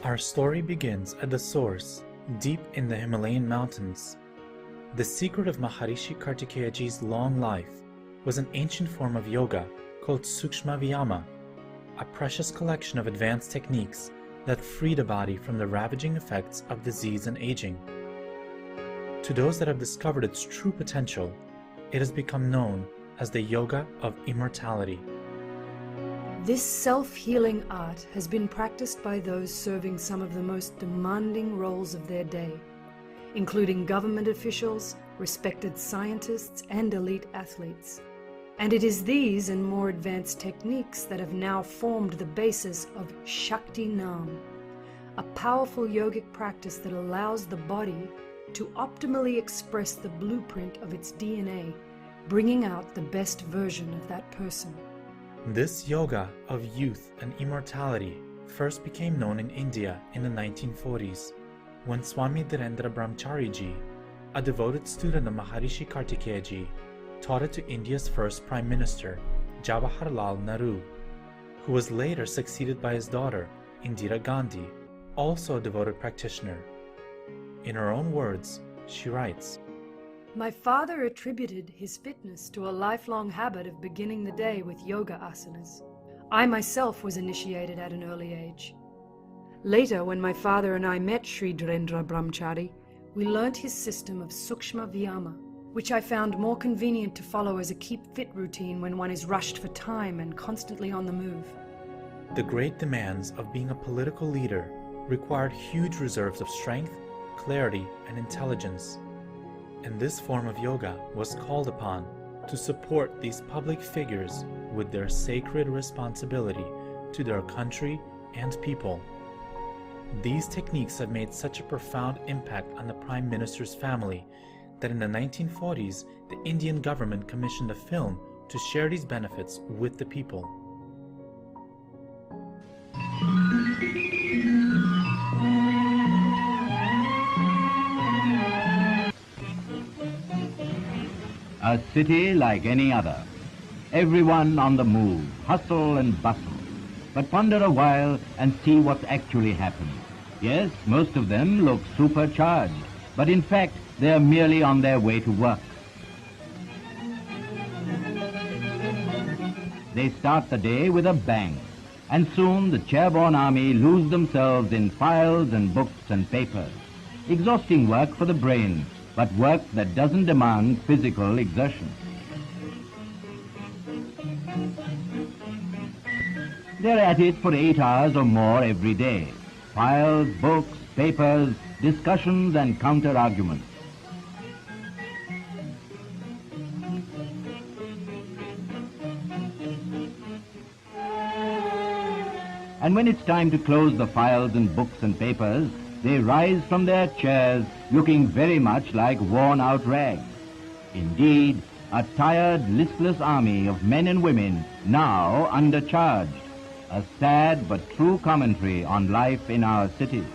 Our story begins at the source, deep in the Himalayan mountains. The secret of Maharishi Kartikeyaji's long life was an ancient form of yoga called Sukshma Vyama, a precious collection of advanced techniques that free the body from the ravaging effects of disease and aging. To those that have discovered its true potential, it has become known as the Yoga of Immortality. This self-healing art has been practiced by those serving some of the most demanding roles of their day, including government officials, respected scientists, and elite athletes. And it is these and more advanced techniques that have now formed the basis of Shakti Nam, a powerful yogic practice that allows the body to optimally express the blueprint of its DNA, bringing out the best version of that person. This yoga of youth and immortality first became known in India in the 1940s, when Swami Dhirendra Brahmachariji, a devoted student of Maharishi Kartikeyaji, taught it to India's first Prime Minister, Jawaharlal Nehru, who was later succeeded by his daughter, Indira Gandhi, also a devoted practitioner. In her own words, she writes, "My father attributed his fitness to a lifelong habit of beginning the day with yoga asanas. I myself was initiated at an early age. Later, when my father and I met Sri Dhirendra Brahmachari, we learnt his system of Sukshma Vyama, which I found more convenient to follow as a keep-fit routine when one is rushed for time and constantly on the move." The great demands of being a political leader required huge reserves of strength, clarity, and intelligence. And this form of yoga was called upon to support these public figures with their sacred responsibility to their country and people. These techniques have made such a profound impact on the Prime Minister's family that in the 1940s, the Indian government commissioned a film to share these benefits with the people. A city like any other. Everyone on the move, hustle and bustle. But ponder a while and see what's actually happened. Yes, most of them look supercharged, but in fact, they are merely on their way to work. They start the day with a bang, and soon the chairborne army lose themselves in files and books and papers. Exhausting work for the brain, but work that doesn't demand physical exertion. They're at it for 8 hours or more every day. Files, books, papers, discussions and counter-arguments. And when it's time to close the files and books and papers, they rise from their chairs looking very much like worn-out rags. Indeed, a tired, listless army of men and women now undercharged. A sad but true commentary on life in our cities.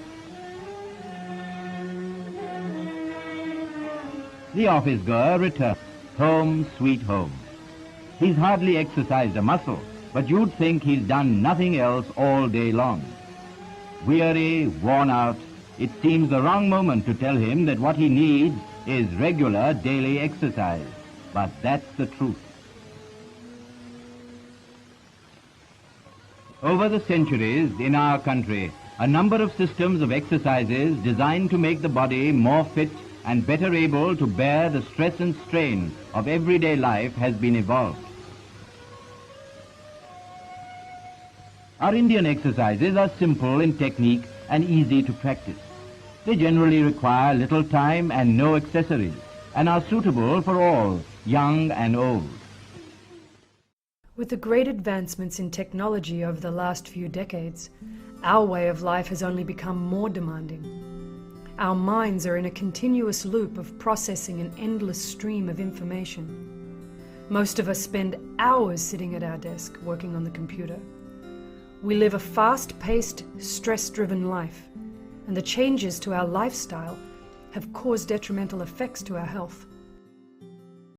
The office-goer returns, home sweet home. He's hardly exercised a muscle, but you'd think he's done nothing else all day long. Weary, worn out, it seems the wrong moment to tell him that what he needs is regular daily exercise. But that's the truth. Over the centuries in our country, a number of systems of exercises designed to make the body more fit and better able to bear the stress and strain of everyday life has been evolved. Our Indian exercises are simple in technique and easy to practice. They generally require little time and no accessories, and are suitable for all, young and old. With the great advancements in technology over the last few decades, our way of life has only become more demanding. Our minds are in a continuous loop of processing an endless stream of information. Most of us spend hours sitting at our desk working on the computer. We live a fast-paced, stress-driven life, and the changes to our lifestyle have caused detrimental effects to our health.